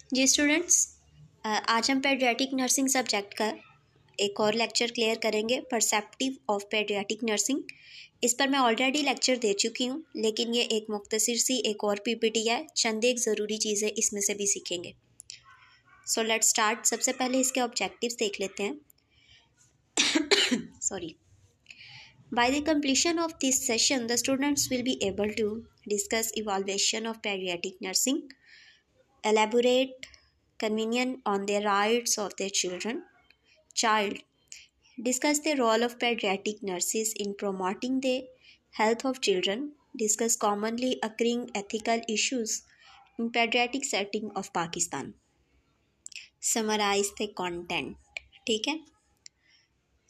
जी students, आज हम paediatric nursing subject का एक और लेक्चर क्लियर करेंगे, परसेप्टिव ऑफ पेडियाट्रिक नर्सिंग। इस पर मैं ऑलरेडी लेक्चर दे चुकी हूँ, लेकिन ये एक मुख्तसर सी एक और पीपीटी है, चंद एक ज़रूरी चीज़ें इसमें से भी सीखेंगे। So let's start. सबसे पहले इसके ऑब्जेक्टिव्स देख लेते हैं। Sorry. By the completion of this session, the students will be able to discuss evaluation of pediatric nursing, elaborate convenient on the rights of their child, discuss the role of pediatric nurses in promoting the health of children, discuss commonly occurring ethical issues in pediatric setting of Pakistan, summarize the content। ठीक है,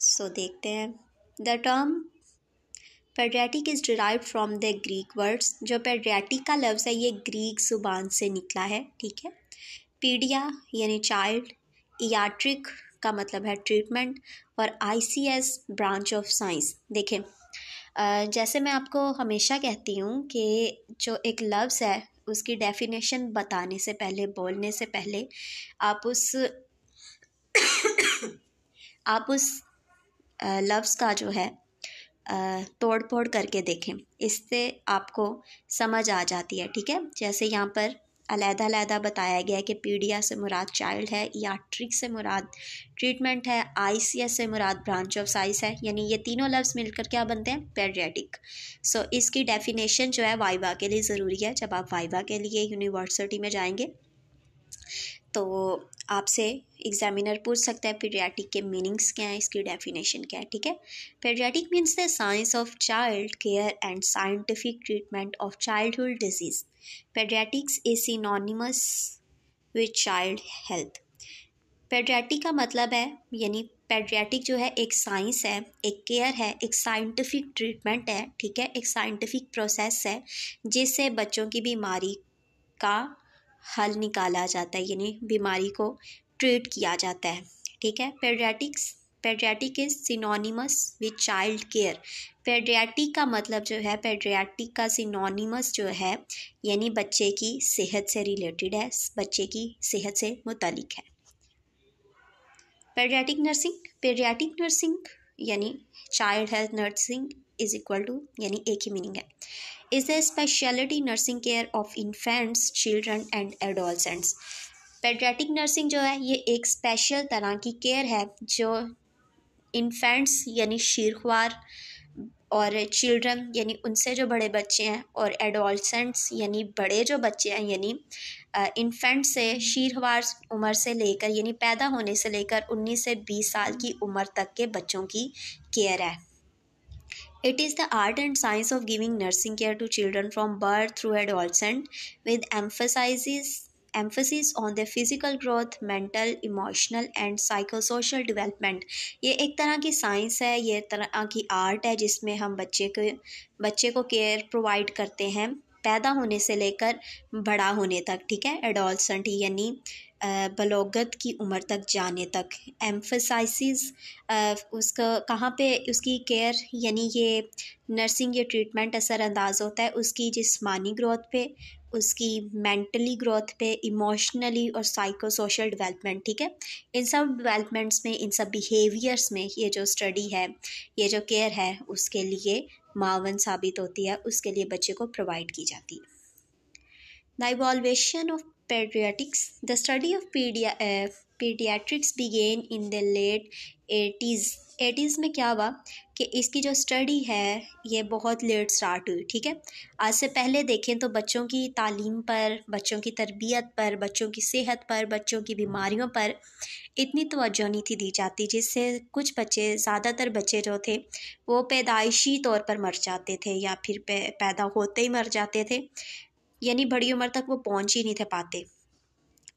सो देखते हैं। The term paediatric is derived from the Greek words. जो paediatric का लफ्ज़ है ये Greek ज़ुबान से निकला है। ठीक है, पीडिया यानी चाइल्ड, इयाट्रिक का मतलब है ट्रीटमेंट, और आईसीएस ब्रांच ऑफ साइंस। देखें, जैसे मैं आपको हमेशा कहती हूँ कि जो एक लफ्ज़ है उसकी डेफिनेशन बताने से पहले, बोलने से पहले आप उस लफ्ज़ का जो है तोड़ फोड़ करके देखें, इससे आपको समझ आ जाती है। ठीक है, जैसे यहाँ पर अलहदा बताया गया है कि पीडिया से मुराद चाइल्ड है, याट्रिक से मुराद ट्रीटमेंट है, आईसीएस से मुराद ब्रांच ऑफ साइंस है, यानी ये तीनों लफ्ज़ मिलकर क्या बनते हैं? पेडियाट्रिक। सो इसकी डेफिनेशन जो है वाइवा के लिए ज़रूरी है। जब आप वाइवा के लिए यूनिवर्सिटी में जाएंगे तो आपसे एग्जामिनर पूछ सकता है पीडियाट्रिक के मीनिंग्स क्या हैं, इसकी डेफिनेशन क्या है। ठीक है, paediatric means the science of child care and scientific treatment of childhood disease. Paediatrics is synonymous with child health. Paediatric का मतलब है, यानी पेडियाट्रिक जो है एक साइंस है, एक केयर है, एक साइंटिफिक ट्रीटमेंट है। ठीक है, एक साइंटिफिक प्रोसेस है जिससे बच्चों की बीमारी का हल निकाला जाता है, यानी बीमारी को ट्रीट किया जाता है। ठीक है, paediatric is synonymous with child care. Paediatric का मतलब जो है, पेडियाट्रिक का सिनोनिमस जो है यानी बच्चे की सेहत से रिलेटेड है, बच्चे की सेहत से मुतालिक है। पेडियाट्रिक नर्सिंग यानी child health nursing is equal to, यानी एक ही मीनिंग है, is the speciality nursing care of infants, children and adolescents. Paediatric nursing जो है ये एक स्पेशल तरह की केयर है जो इन्फेंट्स यानी शीरख्वार, और चिल्ड्रन यानी उनसे जो बड़े बच्चे हैं, और एडोलसेंट्स यानी बड़े जो बच्चे हैं, यानी इन्फेंट से शीरख्वार उम्र से लेकर, यानी पैदा होने से लेकर 19 से 20 साल की उम्र तक के बच्चों की केयर है। It is the art and science of giving nursing care to children from birth through adolescent, with emphasis on their physical growth, mental, emotional and psychosocial development। ये एक तरह की साइंस है, ये तरह की आर्ट है जिसमें हम बच्चे को केयर प्रोवाइड करते हैं पैदा होने से लेकर बड़ा होने तक। ठीक है, एडोलसेंट यानी बलोगत की उम्र तक जाने तक। एम्फसाइसिस उसका कहाँ पे उसकी केयर यानी ये नर्सिंग, ये ट्रीटमेंट असरअंदाज होता है उसकी जिस्मानी ग्रोथ पे, उसकी मेंटली ग्रोथ पे, इमोशनली और साइको सोशल डेवलपमेंट। ठीक है, इन सब डेवलपमेंट्स में, इन सब बिहेवियर्स में ये जो स्टडी है, ये जो केयर है उसके लिए मावन साबित होती है, उसके लिए बच्चे को प्रोवाइड की जाती है। The evaluation of pediatrics. The study of pediatrics began in the late 80s। 80s में क्या हुआ कि इसकी जो स्टडी है ये बहुत लेट स्टार्ट हुई। ठीक है, आज से पहले देखें तो बच्चों की तालीम पर, बच्चों की तरबियत पर, बच्चों की सेहत पर, बच्चों की बीमारियों पर इतनी तवज्जो नहीं थी दी जाती, जिससे कुछ बच्चे, ज़्यादातर बच्चे जो थे वो पैदाइशी तौर पर मर जाते थे या फिर पैदा होते ही मर जाते थे, यानी बड़ी उम्र तक वो पहुंच ही नहीं थे पाते।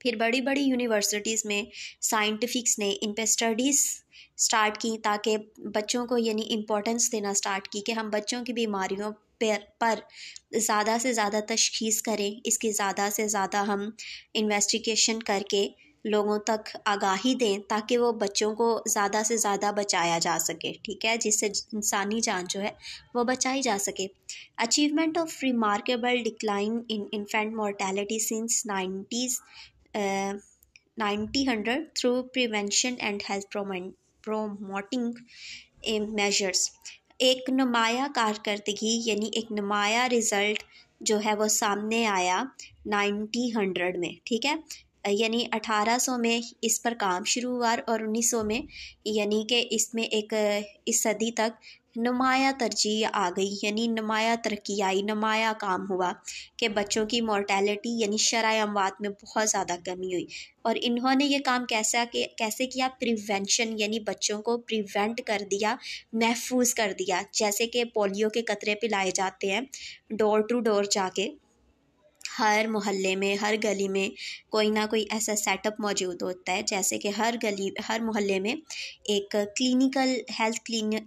फिर बड़ी बड़ी यूनिवर्सिटीज़ में साइंटिफिक्स ने इन पे स्टडीज़ स्टार्ट की ताकि बच्चों को यानी इम्पोर्टेंस देना स्टार्ट की कि हम बच्चों की बीमारियों पर ज़्यादा से ज़्यादा तशख़ीस करें, इसकी ज़्यादा से ज़्यादा हम इन्वेस्टिगेशन करके लोगों तक आगाही दें ताकि वो बच्चों को ज़्यादा से ज़्यादा बचाया जा सके। ठीक है, जिससे इंसानी जान जो है वो बचाई जा सके। Achievement of remarkable decline in infant mortality since 90s 90-100 through prevention and health promoting measures. एक नुमाया कारकर्दगी यानी एक नुमाया रिज़ल्ट जो है वो सामने आया 90-100 में, ठीक है। यानी 1800 में इस पर काम शुरू हुआ और 1900 में यानी कि इसमें एक इस सदी तक नुमाया तरजीह आ गई, यानी नुमाया तरक्की आई, नुमाया काम हुआ कि बच्चों की मोर्टेलिटी यानी शरह अमवात में बहुत ज़्यादा कमी हुई। और इन्होंने ये काम कैसे किया? प्रिवेंशन यानी बच्चों को प्रिवेंट कर दिया, महफूज कर दिया। जैसे कि पोलियो के कतरे पिलाए जाते हैं डोर टू डोर जाके, हर मोहल्ले में हर गली में कोई ना कोई ऐसा सेटअप मौजूद होता है, जैसे कि हर गली हर मोहल्ले में एक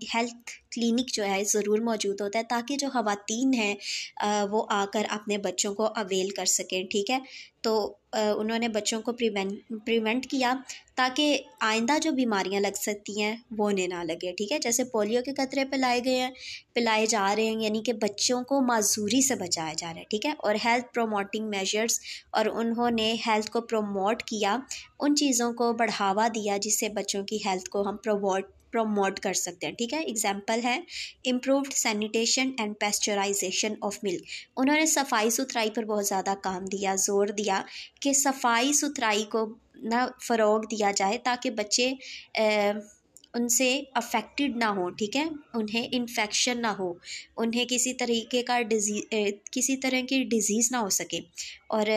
हेल्थ क्लिनिक जो है ज़रूर मौजूद होता है, ताकि जो ख़वातीन हैं वो आकर अपने बच्चों को अवेल कर सकें, ठीक है। तो उन्होंने बच्चों को प्रिवेंट किया ताकि आइंदा जो बीमारियां लग सकती हैं वो उन्हें ना लगे, ठीक है। जैसे पोलियो के कतरे पिलाए जा रहे हैं, यानी कि बच्चों को माजूरी से बचाया जा रहा है, ठीक है। और हेल्थ प्रोमोटिंग मेजर्स, और उन्होंने हेल्थ को प्रोमोट किया, उन चीज़ों को बढ़ावा दिया जिससे बच्चों की हेल्थ को हम प्रोमोट कर सकते हैं, ठीक है। एग्जाम्पल है improved sanitation and pasteurisation of milk. उन्होंने सफाई सुथराई पर बहुत ज़्यादा काम दिया, ज़ोर दिया कि सफाई सुथराई को ना फ़रोग दिया जाए ताकि बच्चे उनसे अफेक्टेड ना हो, ठीक है, उन्हें इन्फेक्शन ना हो, उन्हें किसी तरह की डिज़ीज़ ना हो सके। और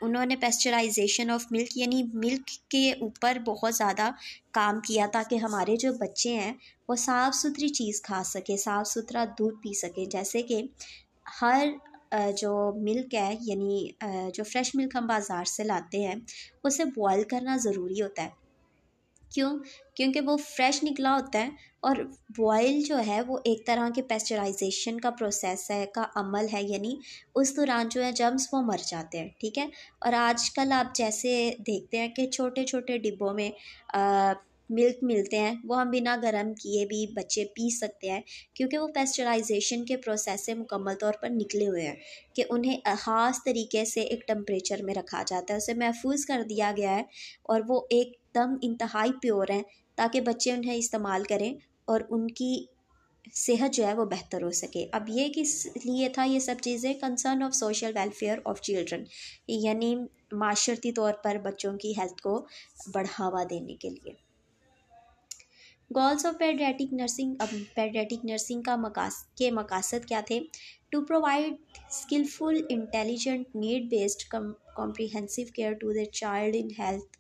उन्होंने पेस्चराइजेशन ऑफ मिल्क यानी मिल्क के ऊपर बहुत ज़्यादा काम किया ताकि हमारे जो बच्चे हैं वो साफ़ सुथरी चीज़ खा सके, साफ़ सुथरा दूध पी सके। जैसे कि हर जो मिल्क है यानी जो फ्रेश मिल्क हम बाज़ार से लाते हैं उसे बॉयल करना ज़रूरी होता है। क्यों? क्योंकि वो फ्रेश निकला होता है, और बॉयल जो है वो एक तरह के पेस्चराइजेशन का प्रोसेस है, का अमल है, यानी उस दौरान जो है जर्म्स वो मर जाते हैं, ठीक है। और आजकल आप जैसे देखते हैं कि छोटे छोटे डिब्बों में मिल्क मिलते हैं, वो हम बिना गर्म किए भी बच्चे पी सकते हैं, क्योंकि वो पेस्चराइजेशन के प्रोसेस से मुकम्मल तौर पर निकले हुए हैं कि उन्हें ख़ास तरीके से एक टेम्परेचर में रखा जाता है, उसे महफूज कर दिया गया है, और वो एकदम इंतहाई प्योर हैं ताकि बच्चे उन्हें इस्तेमाल करें और उनकी सेहत जो है वो बेहतर हो सके। अब ये किस लिए था? ये सब चीज़ें concern of social welfare of children, यानी माशरती तौर पर बच्चों की हेल्थ को बढ़ावा देने के लिए। Goals of paediatric nursing. अब पेडियाट्रिक नर्सिंग का मकासद क्या थे? To provide skilful intelligent need based comprehensive care to the child in health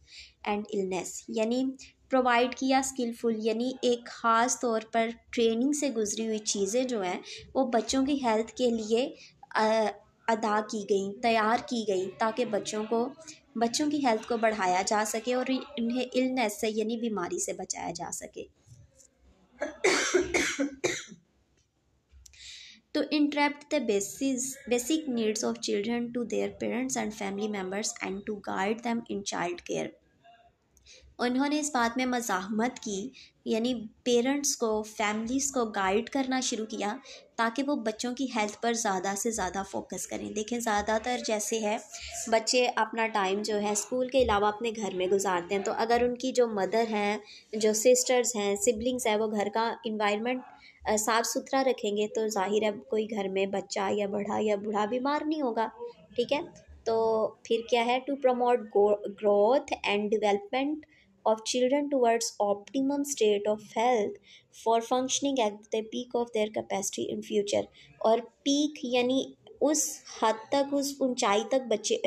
and illness, यानी प्रोवाइड किया स्किलफुल यानी एक ख़ास तौर पर ट्रेनिंग से गुजरी हुई चीज़ें जो हैं वो बच्चों की हेल्थ के लिए अदा की गई, तैयार की गई, ताकि बच्चों की हेल्थ को बढ़ाया जा सके और इन्हें इलनेस से यानी बीमारी से बचाया जा सके। To interrupt the basic needs of children to their parents and family members and to guide them in child care. उन्होंने इस बात में मज़ाहमत की, यानी पेरेंट्स को, फैमिलीज़ को गाइड करना शुरू किया ताकि वो बच्चों की हेल्थ पर ज़्यादा से ज़्यादा फोकस करें। देखें, ज़्यादातर जैसे है बच्चे अपना टाइम जो है स्कूल के अलावा अपने घर में गुजारते हैं, तो अगर उनकी जो मदर हैं, जो सिस्टर्स हैं, सिबलिंग्स हैं, वो घर का इन्वायरमेंट साफ़ सुथरा रखेंगे तो जाहिर है कोई घर में बच्चा या बूढ़ा बीमार नहीं होगा, ठीक है। तो फिर क्या है? To promote growth and development of children towards optimum state of health for functioning at the peak of their capacity in future। और पीक यानी उस हद तक, उस ऊंचाई तक बच्चे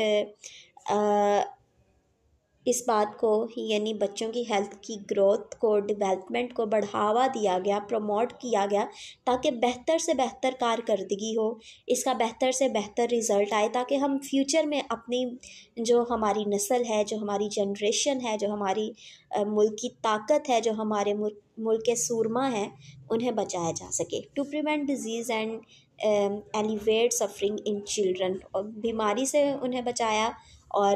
इस बात को यानी बच्चों की हेल्थ की ग्रोथ को, डेवलपमेंट को बढ़ावा दिया गया, प्रमोट किया गया ताकि बेहतर से बेहतर कारकर्दगी हो, इसका बेहतर से बेहतर रिज़ल्ट आए, ताकि हम फ्यूचर में अपनी जो हमारी नस्ल है, जो हमारी जनरेशन है, जो हमारी मुल्क की ताकत है, जो हमारे मुल्क के सूरमा हैं, उन्हें बचाया जा सके। To prevent disease and elevate suffering in children, और बीमारी से उन्हें बचाया और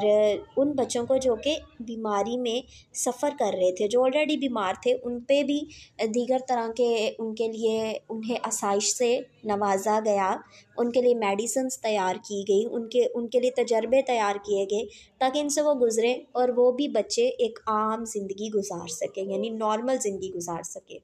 उन बच्चों को जो कि बीमारी में सफ़र कर रहे थे, जो ऑलरेडी बीमार थे, उन पे भी दीगर तरह के उनके लिए उन्हें आसाइश से नवाजा गया, उनके लिए मेडिसिन्स तैयार की गई, उनके लिए तजर्बे तैयार किए गए ताकि इनसे वो गुज़रें और वो भी बच्चे एक आम ज़िंदगी गुजार सकें, यानी नॉर्मल ज़िंदगी गुजार सकें।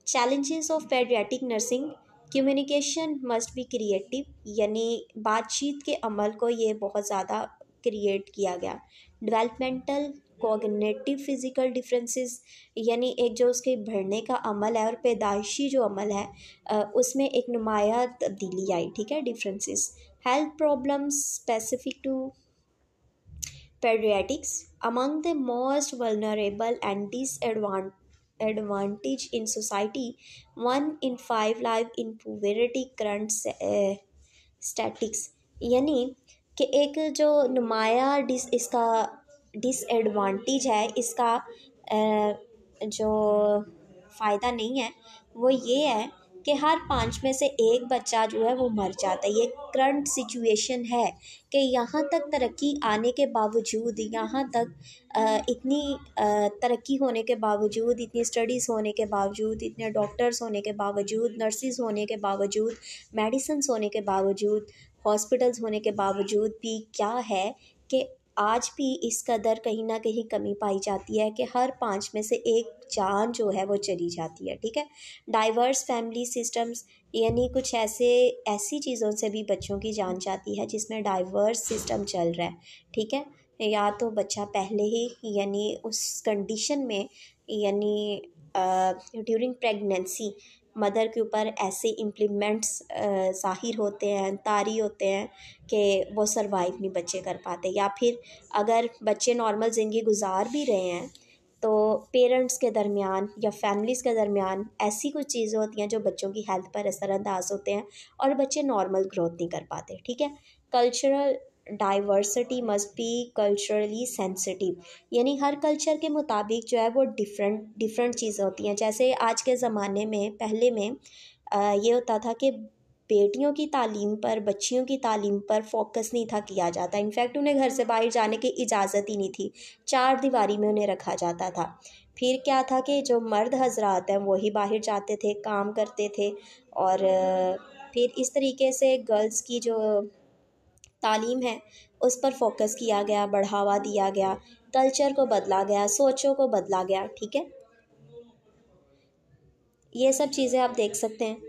Challenges of paediatric nursing, communication must be creative, यानी बातचीत के अमल को ये बहुत ज़्यादा क्रिएट किया गया। डेवलपमेंटल कोग्निटिव फिज़िकल डिफरेंसेस, यानी एक जो उसके बढ़ने का अमल है और पैदाइशी जो अमल है उसमें एक नुमाया तब्दीली आई, ठीक है, differences. Health problems specific to pediatrics, among the most vulnerable and disadvantaged in society, 1 in 5 live in poverty current statistics, यानी कि एक जो नुमाया इसका डिसएडवांटेज है, इसका जो फ़ायदा नहीं है वो ये है कि हर 5 में से एक बच्चा जो है वो मर जाता है। ये करंट सिचुएशन है कि यहाँ तक तरक्की आने के बावजूद, यहाँ तक इतनी तरक्की होने के बावजूद, इतनी स्टडीज़ होने के बावजूद, इतने डॉक्टर्स होने के बावजूद, नर्सिस होने के बावजूद, मेडिसिन्स होने के बावजूद, हॉस्पिटल्स होने के बावजूद भी क्या है कि आज भी इस कदर कहीं ना कहीं कमी पाई जाती है कि हर 5 में से एक जान जो है वो चली जाती है, ठीक है। डाइवर्स फैमिली सिस्टम्स, यानी कुछ ऐसी चीज़ों से भी बच्चों की जान जाती है जिसमें डाइवर्स सिस्टम चल रहा है, ठीक है। या तो बच्चा पहले ही यानी उस कंडीशन में, यानी ड्यूरिंग प्रेगनेंसी मदर के ऊपर ऐसे इम्प्लीमेंट्स ज़ाहिर होते हैं, तारी होते हैं कि वो सर्वाइव नहीं बच्चे कर पाते, या फिर अगर बच्चे नॉर्मल ज़िंदगी गुजार भी रहे हैं तो पेरेंट्स के दरमियान या फैमिलीज़ के दरमियान ऐसी कुछ चीज़ें होती हैं जो बच्चों की हेल्थ पर असरअंदाज होते हैं और बच्चे नॉर्मल ग्रोथ नहीं कर पाते, ठीक है। Cultural diversity must be culturally sensitive, यानी हर कल्चर के मुताबिक जो है वो डिफरेंट चीज़ें होती हैं। जैसे आज के ज़माने में, पहले में ये होता था कि बेटियों की तालीम पर, बच्चियों की तालीम पर फोकस नहीं था किया जाता, इनफैक्ट उन्हें घर से बाहर जाने की इजाज़त ही नहीं थी, 4 दीवारी में उन्हें रखा जाता था। फिर क्या था कि जो मर्द हजरात हैं वही बाहर जाते थे, काम करते थे, और फिर इस तरीके से गर्ल्स की जो तालीम है उस पर फोकस किया गया, बढ़ावा दिया गया, कल्चर को बदला गया, सोचों को बदला गया, ठीक है। ये सब चीज़ें आप देख सकते हैं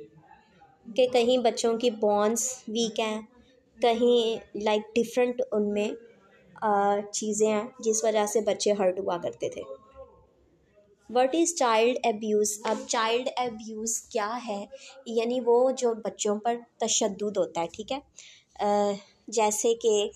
कि कहीं बच्चों की बॉन्ड्स वीक हैं, कहीं लाइक डिफरेंट उनमें चीज़ें हैं जिस वजह से बच्चे हर्ट हुआ करते थे। व्हाट इज़ चाइल्ड एब्यूज़, अब चाइल्ड एब्यूज़ क्या है, यानी वो जो बच्चों पर तशद्दुद होता है, ठीक है। जैसे कि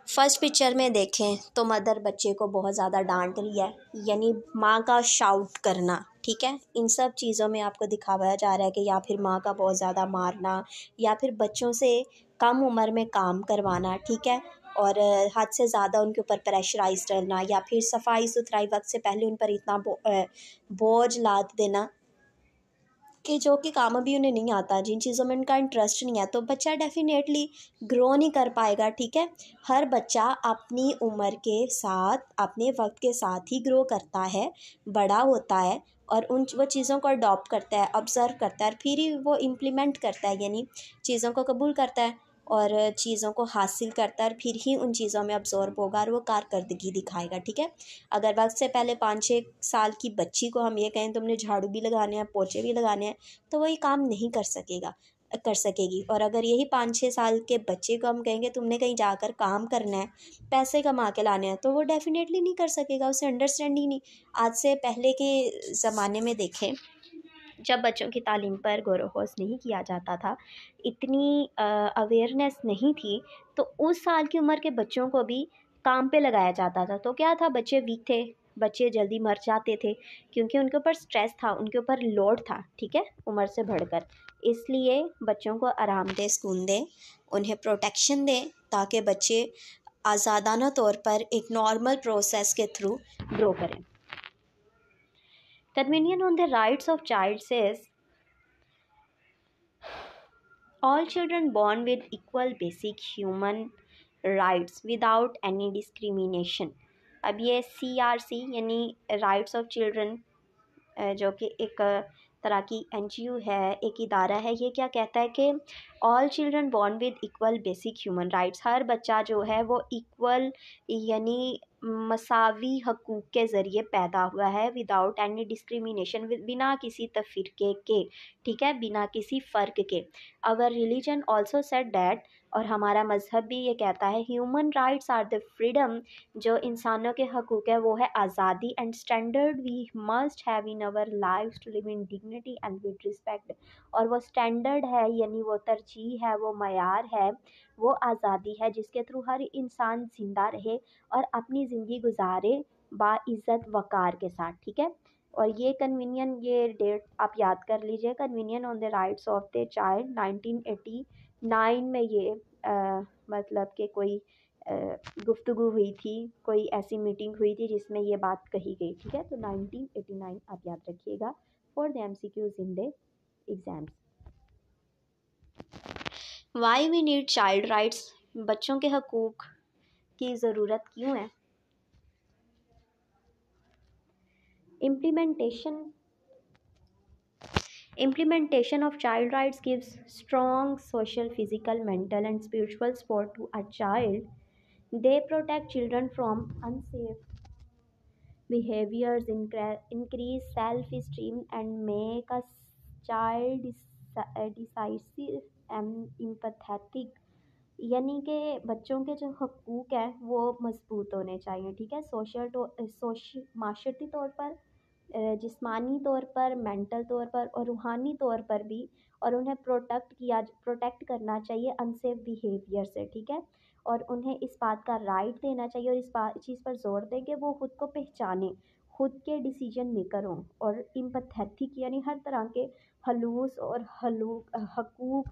फर्स्ट पिक्चर में देखें तो मदर बच्चे को बहुत ज़्यादा डांट रही है, यानी माँ का शाउट करना, ठीक है। इन सब चीज़ों में आपको दिखाया जा रहा है कि या फिर माँ का बहुत ज़्यादा मारना, या फिर बच्चों से कम उम्र में काम करवाना, ठीक है, और हद से ज़्यादा उनके ऊपर प्रेशराइज करना, या फिर सफाई सुथराई वक्त से पहले उन पर इतना बोझ लाद देना कि जो कि काम अभी उन्हें नहीं आता, जिन चीज़ों में उनका इंटरेस्ट नहीं है, तो बच्चा डेफिनेटली ग्रो नहीं कर पाएगा, ठीक है। हर बच्चा अपनी उम्र के साथ, अपने वक्त के साथ ही ग्रो करता है, बड़ा होता है, और वो चीज़ों को अडॉप्ट करता है, ऑब्ज़र्व करता है, और फिर ही वो इम्प्लीमेंट करता है, यानी चीज़ों को कबूल करता है और चीज़ों को हासिल करता है, और फिर ही उन चीज़ों में अब्ज़ॉर्ब होगा और वो कारकर्दगी दिखाएगा, ठीक है। अगर वक्त से पहले 5-6 साल की बच्ची को हम ये कहें तुमने झाड़ू भी लगाने हैं, पोछे भी लगाने हैं, तो वही काम नहीं कर सकेगी। और अगर यही 5-6 साल के बच्चे को हम कहेंगे तुमने कहीं जाकर काम करना है, पैसे कमा के लाने हैं, तो वो डेफिनेटली नहीं कर सकेगा, उसे अंडरस्टैंडिंग नहीं। आज से पहले के ज़माने में देखें, जब बच्चों की तालीम पर गौर वोस नहीं किया जाता था, इतनी अवेयरनेस नहीं थी, तो उस साल की उम्र के बच्चों को भी काम पे लगाया जाता था। तो क्या था, बच्चे वीक थे, बच्चे जल्दी मर जाते थे, क्योंकि उनके ऊपर स्ट्रेस था, उनके ऊपर लोड था, ठीक है, उम्र से बढ़कर। इसलिए बच्चों को आराम दें, सुकून दें, उन्हें प्रोटेक्शन दें, ताकि बच्चे आज़ादाना तौर पर एक नॉर्मल प्रोसेस के थ्रू ग्रो करें। Convention on the Rights of Child says All children born with equal basic human rights without any discrimination. अब ये CRC यानी राइट्स ऑफ चिल्ड्रन जो कि एक तरह की NGO है, एक इदारा है, ये क्या कहता है कि all children born with equal basic human rights, हर बच्चा जो है वो इक्वल यानी मसावी हकूक़ के ज़रिए पैदा हुआ है, विदाउट एनी डिस्क्रिमिनेशन, बिना किसी तफरीके के, ठीक है, बिना किसी फ़र्क के. Our religion also said that, और हमारा मज़हब भी ये कहता है, human rights are the freedom, जो इंसानों के हकूक़ है वो है आज़ादी, and standard we must have in our life to live in dignity and with respect. और वो स्टैंडर्ड है यानी वो तरजीह है, वो मयार है, वो आज़ादी है जिसके थ्रू हर इंसान ज़िंदा रहे और अपनी ज़िंदगी गुजारे बाइज़्ज़त वक़ार के साथ, ठीक है. और ये कन्वीनियन, ये डेट आप याद कर लीजिए, convention on the rights of the child 1989 में ये मतलब कि कोई गुफ्तगू हुई थी, कोई ऐसी मीटिंग हुई थी जिसमें ये बात कही गई, ठीक है. तो 1989 आप याद रखिएगा for the MCQs in the exams. Why we need child rights, बच्चों के हकूक़ की ज़रूरत क्यों है. Implementation of child rights gives strong social, physical, mental and spiritual support to a child. They protect children from unsafe behaviors, increase self-esteem and make a child decisive and empathetic. यानी कि बच्चों के जो हकूक़ हैं वो मजबूत होने चाहिए, ठीक है, माशरती तौर पर, जिस्मानी तौर पर, मेंटल तौर पर और रूहानी तौर पर भी, और उन्हें प्रोटेक्ट करना चाहिए अनसेफ बिहेवियर से, ठीक है. और उन्हें इस बात का राइट देना चाहिए और इस चीज़ पर जोर दें कि वो ख़ुद को पहचाने, खुद के डिसीजन मेकर हों, और एम्पैथेटिक यानी हर तरह के हलूस और हकूक़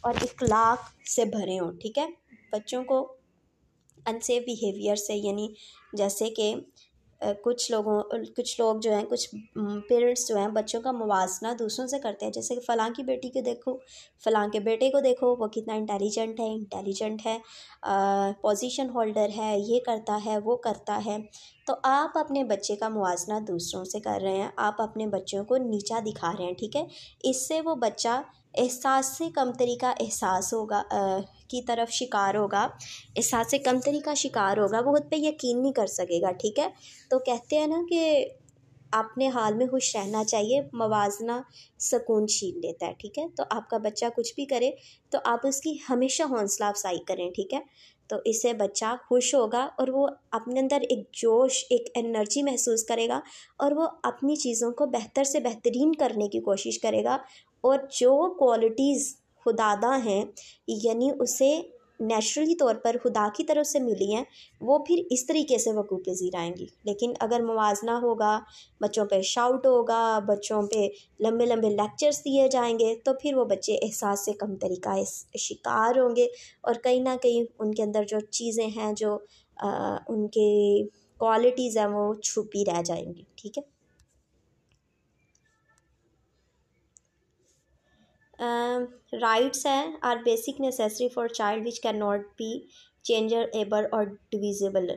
और इखलाक से भरे हों, ठीक है. बच्चों को अनसेफ बिहेवियर से, यानी जैसे कि कुछ लोग जो हैं, कुछ पेरेंट्स जो हैं बच्चों का मुवाजना दूसरों से करते हैं, जैसे कि फ़लाँ की बेटी को देखो, फ़लाँ के बेटे को देखो, वो कितना इंटेलिजेंट है, पोजीशन होल्डर है, ये करता है, वो करता है. तो आप अपने बच्चे का मुवाजना दूसरों से कर रहे हैं, आप अपने बच्चों को नीचा दिखा रहे हैं, ठीक है. इससे वो बच्चा एहसास से कमतरी का एहसास होगा की तरफ शिकार होगा, एहसास से कमतरी का शिकार होगा, वो खुद पे यकीन नहीं कर सकेगा, ठीक है. तो कहते हैं ना कि अपने हाल में खुश रहना चाहिए, मवाजना सुकून छीन लेता है, ठीक है. तो आपका बच्चा कुछ भी करे तो आप उसकी हमेशा हौसला अफजाई करें, ठीक है. तो इससे बच्चा खुश होगा और वो अपने अंदर एक जोश, एक एनर्जी महसूस करेगा और वो अपनी चीज़ों को बेहतर से बेहतरीन करने की कोशिश करेगा, और जो क्वालिटीज़ खुदादा हैं यानी उसे नेचुरली तौर पर खुदा की तरफ से मिली हैं, वो फिर इस तरीके से वक़ूफ़ पज़ीर आएंगी. लेकिन अगर मुवाजना होगा, बच्चों पे शाउट होगा, बच्चों पे लंबे लंबे लेक्चर्स दिए जाएंगे, तो फिर वो बच्चे एहसास से कमतरी का शिकार होंगे और कहीं ना कहीं उनके अंदर जो चीज़ें हैं, जो उनके क्वालिटीज़ हैं, वो छुपी रह जाएंगी, ठीक है. राइट्स हैं are basic necessary for child which can not be changeable और डिविजिबल,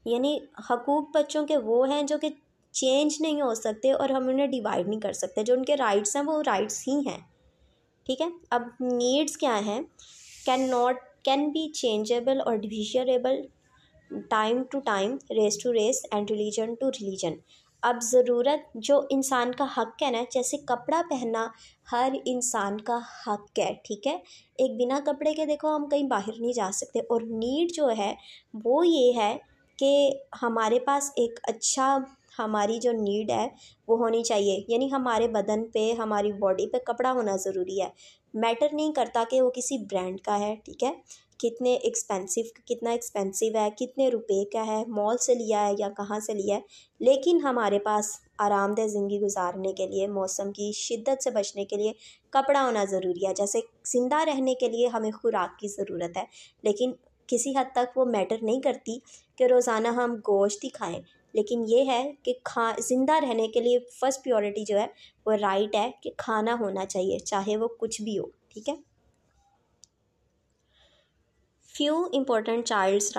यानी हकूक़ बच्चों के वो हैं जो कि चेंज नहीं हो सकते और हम उन्हें डिवाइड नहीं कर सकते. जो उनके राइट्स हैं वो राइट्स ही हैं, ठीक है. अब नीड्स क्या हैं, कैन बी चेंजेबल और divisible, time to time, race to race and religion to religion. अब ज़रूरत जो इंसान का हक़ है ना, जैसे कपड़ा पहनना हर इंसान का हक़ है, ठीक है. एक बिना कपड़े के देखो हम कहीं बाहर नहीं जा सकते. और नीड जो है वो ये है कि हमारे पास एक अच्छा, हमारी जो नीड है वो होनी चाहिए, यानी हमारे बदन पे, हमारी बॉडी पे कपड़ा होना ज़रूरी है. मैटर नहीं करता कि वो किसी ब्रांड का है, ठीक है, कितना एक्सपेंसिव है, कितने रुपए का है, मॉल से लिया है या कहाँ से लिया है, लेकिन हमारे पास आरामदेह ज़िंदगी गुजारने के लिए, मौसम की शिद्दत से बचने के लिए कपड़ा होना ज़रूरी है. जैसे ज़िंदा रहने के लिए हमें खुराक की ज़रूरत है, लेकिन किसी हद तक वो मैटर नहीं करती कि रोज़ाना हम गोश्त ही खाएँ, लेकिन ये है कि ज़िंदा रहने के लिए फर्स्ट प्रायोरिटी जो है वो राइट है कि खाना होना चाहिए, चाहे वो कुछ भी हो, ठीक है। Few important child's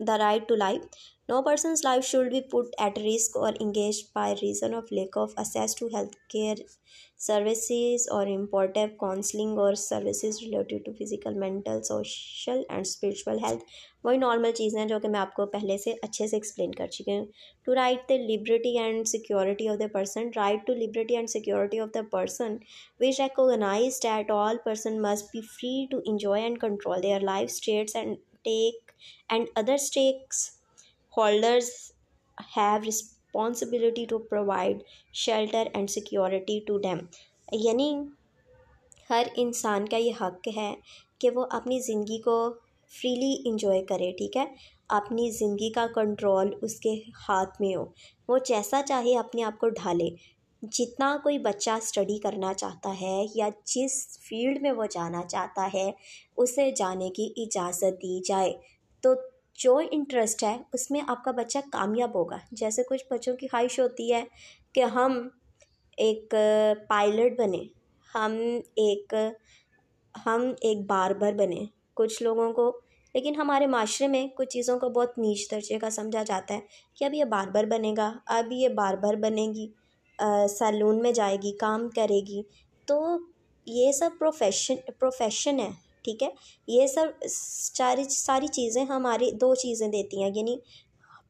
the right to life. No person's life should be put at risk or engaged by reason of lack of access to healthcare services or important counseling or services related to physical, mental, social and spiritual health. वही normal चीज़ें हैं जो कि मैं आपको पहले से अच्छे से एक्सप्लेन कर चुकी हूँ. To right the liberty and security of the person. Right to liberty and security of the person, which recognize that all person must be free to enjoy and control their life, states and other stakeholders have responsibility to provide shelter and security to them. यानी हर इंसान का ये हक है कि वो अपनी ज़िंदगी को फ्रीली इंजॉय करे, ठीक है। अपनी ज़िंदगी का कंट्रोल उसके हाथ में हो, वो जैसा चाहे अपने आप को ढाले। जितना कोई बच्चा स्टडी करना चाहता है या जिस फील्ड में वो जाना चाहता है उसे जाने की इजाज़त दी जाए। तो जो इंटरेस्ट है उसमें आपका बच्चा कामयाब होगा। जैसे कुछ बच्चों की ख्वाहिश होती है कि हम एक पायलट बने, हम एक बार्बर बने, कुछ लोगों को, लेकिन हमारे माशरे में कुछ चीज़ों को बहुत नीच दर्जे का समझा जाता है कि अब ये बार्बर बनेगा, अब ये बार्बर बनेगी, सैलून में जाएगी, काम करेगी। तो ये सब प्रोफेशन है, ठीक है। ये सब सारी चीज़ें हमारी दो चीज़ें देती हैं, यानी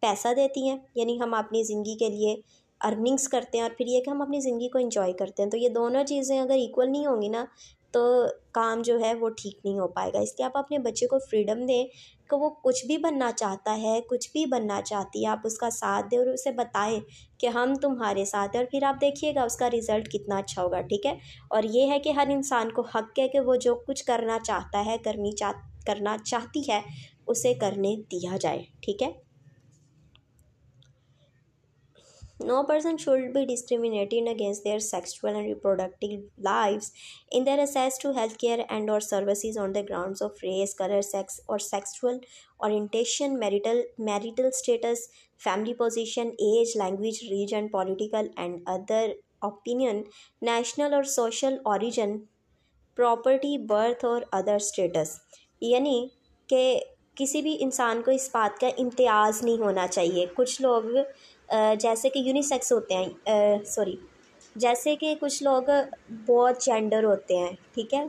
पैसा देती हैं, यानी हम अपनी ज़िंदगी के लिए अर्निंग्स करते हैं, और फिर ये कि हम अपनी ज़िंदगी को एंजॉय करते हैं। तो ये दोनों चीज़ें अगर इक्वल नहीं होंगी ना तो काम जो है वो ठीक नहीं हो पाएगा। इसलिए आप अपने बच्चे को फ्रीडम दें कि वो कुछ भी बनना चाहता है, कुछ भी बनना चाहती है, आप उसका साथ दें और उसे बताएं कि हम तुम्हारे साथ हैं, और फिर आप देखिएगा उसका रिज़ल्ट कितना अच्छा होगा, ठीक है। और ये है कि हर इंसान को हक है कि वो जो कुछ करना चाहता है, करना चाहती है, उसे करने दिया जाए, ठीक है। No person should be discriminated against their sexual and reproductive lives in their access to healthcare and or services on the grounds of race, color, sex or sexual orientation, marital status, family position, age, language, region, political and other opinion, national or social origin, property, birth और other status. यानी कि किसी भी इंसान को इस बात का इम्तियाज़ नहीं होना चाहिए। कुछ लोग जैसे कि यूनिसेक्स होते हैं, जैसे कि कुछ लोग बहुत जेंडर होते हैं, ठीक है,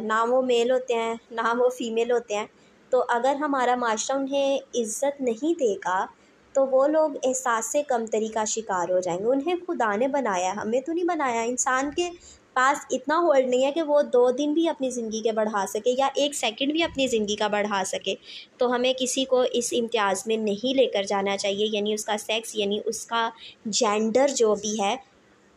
ना वो मेल होते हैं ना वो फीमेल होते हैं। तो अगर हमारा माशरा उन्हें इज़्ज़त नहीं देगा तो वो लोग एहसास कमतरी का शिकार हो जाएंगे। उन्हें खुदा ने बनाया, हमें तो नहीं बनाया। इंसान के पास इतना होल्ड नहीं है कि वो 2 दिन भी अपनी ज़िंदगी के बढ़ा सके या 1 सेकंड भी अपनी ज़िंदगी का बढ़ा सके। तो हमें किसी को इस इम्तियाज़ में नहीं लेकर जाना चाहिए, यानी उसका सेक्स, यानी उसका जेंडर जो भी है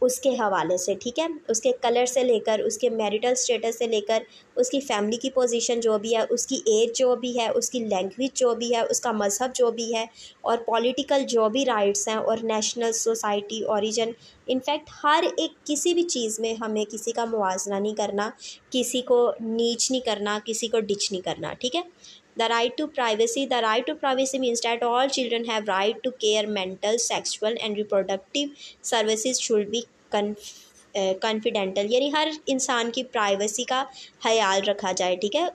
उसके हवाले से, ठीक है। उसके कलर से लेकर, उसके मैरिटल स्टेटस से लेकर, उसकी फैमिली की पोजीशन जो भी है, उसकी एज जो भी है, उसकी लैंग्वेज जो भी है, उसका मज़हब जो भी है, और पॉलिटिकल जो भी राइट्स हैं, और नेशनल, सोसाइटी, ओरिजिन, इनफैक्ट हर एक किसी भी चीज़ में हमें किसी का मुआवजा नहीं करना, किसी को नीच नहीं करना, किसी को डिच नहीं करना, ठीक है। The right to privacy. The right to privacy means that all children have right to care, mental, sexual and reproductive services should be कॉन्फिडेंटल, यानी हर इंसान की प्राइवेसी का ख्याल रखा जाए, ठीक है।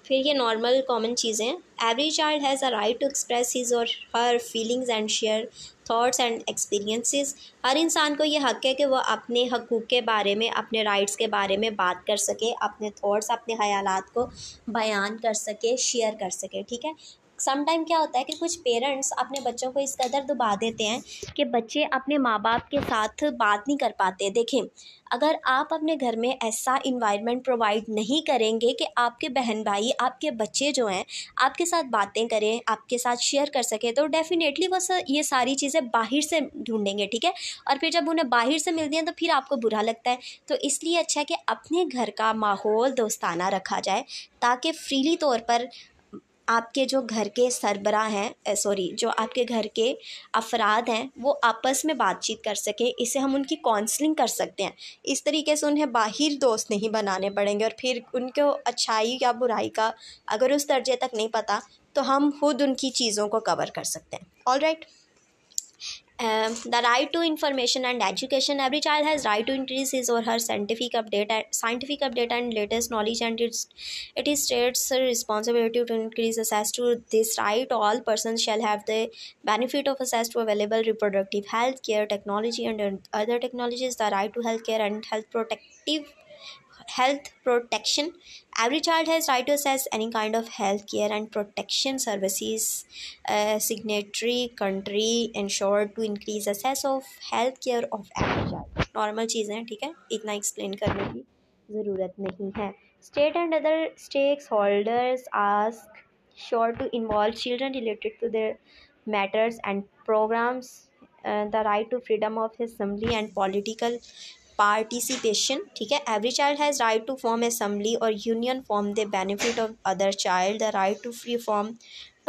फिर ये नॉर्मल कॉमन चीज़ें हैं। Every child has a right to express his or her feelings and share thoughts and experiences. हर इंसान को ये हक़ है कि वह अपने हकूक़ के बारे में, अपने राइट्स के बारे में बात कर सके, अपने थॉट्स, अपने ख़यालात को बयान कर सके, शेयर कर सके, ठीक है। सम टाइम क्या होता है कि कुछ पेरेंट्स अपने बच्चों को इस कदर दबा देते हैं कि बच्चे अपने माँ बाप के साथ बात नहीं कर पाते। देखें, अगर आप अपने घर में ऐसा इन्वायरमेंट प्रोवाइड नहीं करेंगे कि आपके बहन भाई, आपके बच्चे जो हैं आपके साथ बातें करें, आपके साथ शेयर कर सकें, तो डेफिनेटली वो ये सारी चीज़ें बाहर से ढूंढेंगे, ठीक है। और फिर जब उन्हें बाहर से मिलती हैं तो फिर आपको बुरा लगता है। तो इसलिए अच्छा है कि अपने घर का माहौल दोस्ताना रखा जाए ताकि फ्रीली तौर पर आपके जो घर के सरबराह हैं, जो आपके घर के अफराद हैं वो आपस में बातचीत कर सकें, इससे हम उनकी काउंसलिंग कर सकते हैं। इस तरीके से उन्हें बाहर दोस्त नहीं बनाने पड़ेंगे और फिर उनको अच्छाई या बुराई का अगर उस दर्जे तक नहीं पता तो हम खुद उनकी चीज़ों को कवर कर सकते हैं। All right. The right to information and education. Every child has right to increase his or her scientific update and latest knowledge, and it is state's responsibility to increase access to this right. All persons shall have the benefit of access to available reproductive health care technology and other technologies. The right to health care and health protection. Every child has right to access any kind of health care and protection services. Signatory country ensured to increase access of health care of every child. Normal चीज़ें हैं, ठीक है, इतना explain करने की ज़रूरत नहीं है. State and other stakeholders ask sure to involve children related to their matters and programs. The right to freedom of assembly and political participation, ठीक है. Every child has right to form assembly or union for the benefit of other child. The right to free from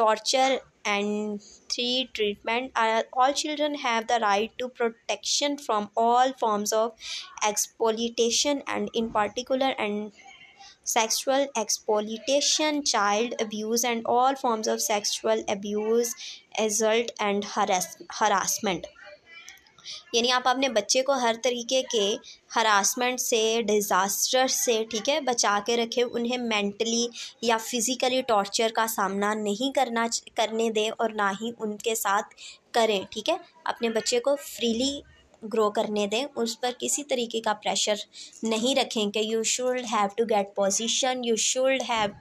torture and treatment. All children have the right to protection from all forms of exploitation and in particular and sexual exploitation, child abuse and all forms of sexual abuse, assault and harassment. यानी आप अपने बच्चे को हर तरीके के harassment से, disaster से, ठीक है, बचा के रखें. उन्हें मेंटली या फिज़िकली टॉर्चर का सामना नहीं करने दें और ना ही उनके साथ करें, ठीक है. अपने बच्चे को फ्रीली ग्रो करने दें, उस पर किसी तरीके का प्रेशर नहीं रखें कि you should have to get position, you should have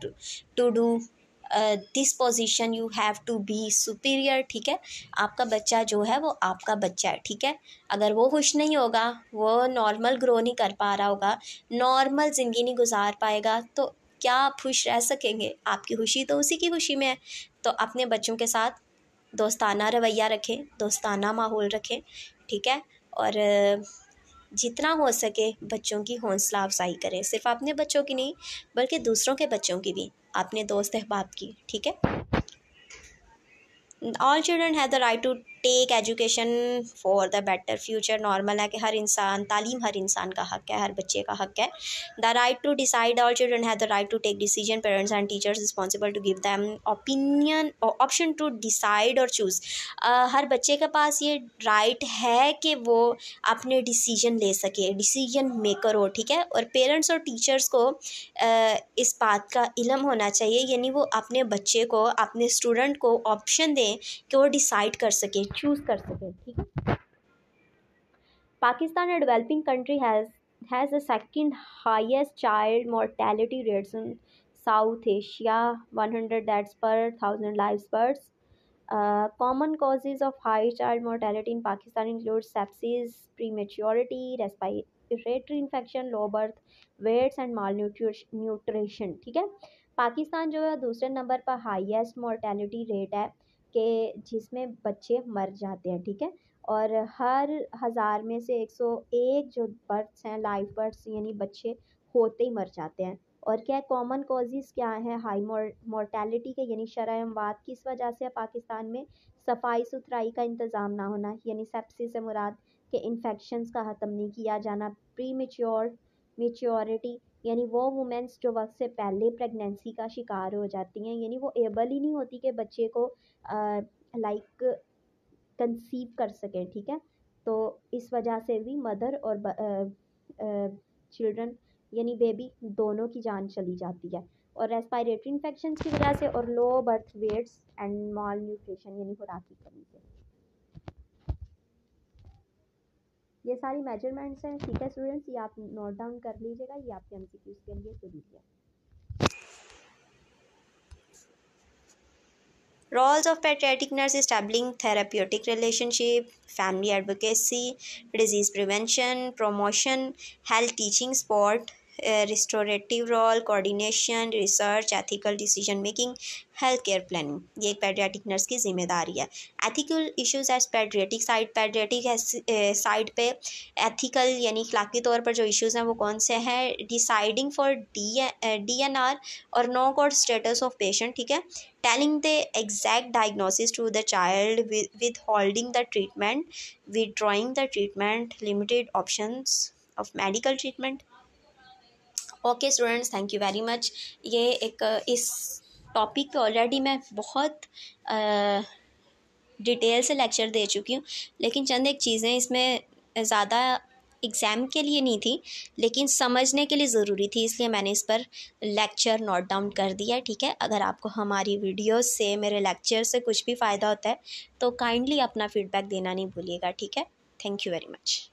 to do this position, you have to be superior, ठीक है. आपका बच्चा जो है वो आपका बच्चा है, ठीक है. अगर वो खुश नहीं होगा, वो नॉर्मल ग्रो नहीं कर पा रहा होगा, नॉर्मल ज़िंदगी नहीं गुजार पाएगा, तो क्या आप खुश रह सकेंगे? आपकी खुशी तो उसी की खुशी में है. तो अपने बच्चों के साथ दोस्ताना रवैया रखें, दोस्ताना माहौल रखें, ठीक है. और जितना हो सके बच्चों की हौसला अफजाई करें, सिर्फ अपने बच्चों की नहीं बल्कि दूसरों के बच्चों की भी, अपने दोस्त अहबाब की, ठीक है. All children have the right to take education for the better future. Normal है कि हर इंसान, तालीम हर इंसान का हक है, हर बच्चे का हक है. The right to decide. All children have the right to take decision. Parents and teachers responsible to give them opinion, option to decide और चूज़. हर बच्चे के पास ये राइट है कि वो अपने डिसीजन ले सके, डिसीजन मेकर हो, ठीक है. और पेरेंट्स और टीचर्स को इस बात का इल्म होना चाहिए, यानी वो अपने बच्चे को, अपने स्टूडेंट को ऑप्शन दें कि वो डिसाइड कर सके, चूज़ कर सके, ठीक है. Pakistan, a developing country, has the second highest child mortality rates in South Asia, 100 deaths per 1,000 live births. Common causes of high child mortality in Pakistan include sepsis, prematurity, respiratory infection, low birth weights and malnutrition, ठीक है. पाकिस्तान जो है दूसरे number पर highest mortality rate है कि जिसमें बच्चे मर जाते हैं, ठीक है. और हर 1000 में से 101 जो बर्थ्स हैं, लाइव बर्थ्स, यानी बच्चे होते ही मर जाते हैं. और क्या कॉमन कॉजेज़ क्या है हाई मोर्टेलिटी के, यानी शरह अमवात किस वजह से पाकिस्तान में? सफाई सुथराई का इंतज़ाम ना होना, यानी सेप्सिस से मुराद के इन्फेक्शंस का ख़त्म नहीं किया जाना. प्री मेच्योरिटी, यानी वो वुमेंस जो वक्त से पहले प्रेगनेंसी का शिकार हो जाती हैं, यानी वो एबल ही नहीं होती कि बच्चे को लाइक कंसीव कर सकें, ठीक है. तो इस वजह से भी मदर और चिल्ड्रन यानी बेबी दोनों की जान चली जाती है. और रेस्पिरेटरी इन्फेक्शन की वजह से और low birth weights and malnutrition यानी खुराकी कमी से. ये सारी मेजरमेंट्स हैं, ठीक है स्टूडेंट्स, ये आप नोट डाउन कर लीजिएगा, ये आपके एमसीक्यूज के लिए ज़रूरी है. Roles of pediatric nurse: establishing therapeutic relationship, family advocacy, disease prevention, promotion, health teaching, sport, restorative role, coordination, research, ethical decision making, health care planning, ये एक पेडियाट्रिक नर्स की जिम्मेदारी है। Ethical issues as paediatric side, paediatric side पे ethical यानी अखलाकी तौर पर जो इश्यूज हैं वो कौन से हैं? डिसाइडिंग फॉर DNR और no code status of patient, ठीक है। Telling the exact diagnosis to the child, withholding the treatment, withdrawing the treatment, limited options of medical treatment. Okay students, thank you very much. ये एक इस topic पे already मैं बहुत detail से lecture दे चुकी हूँ, लेकिन चंद एक चीज़ें इसमें ज़्यादा एग्ज़ाम के लिए नहीं थी लेकिन समझने के लिए ज़रूरी थी, इसलिए मैंने इस पर लेक्चर नोट डाउन कर दिया है, ठीक है। अगर आपको हमारी वीडियोस से, मेरे लेक्चर से कुछ भी फ़ायदा होता है तो काइंडली अपना फ़ीडबैक देना नहीं भूलिएगा, ठीक है। Thank you very much.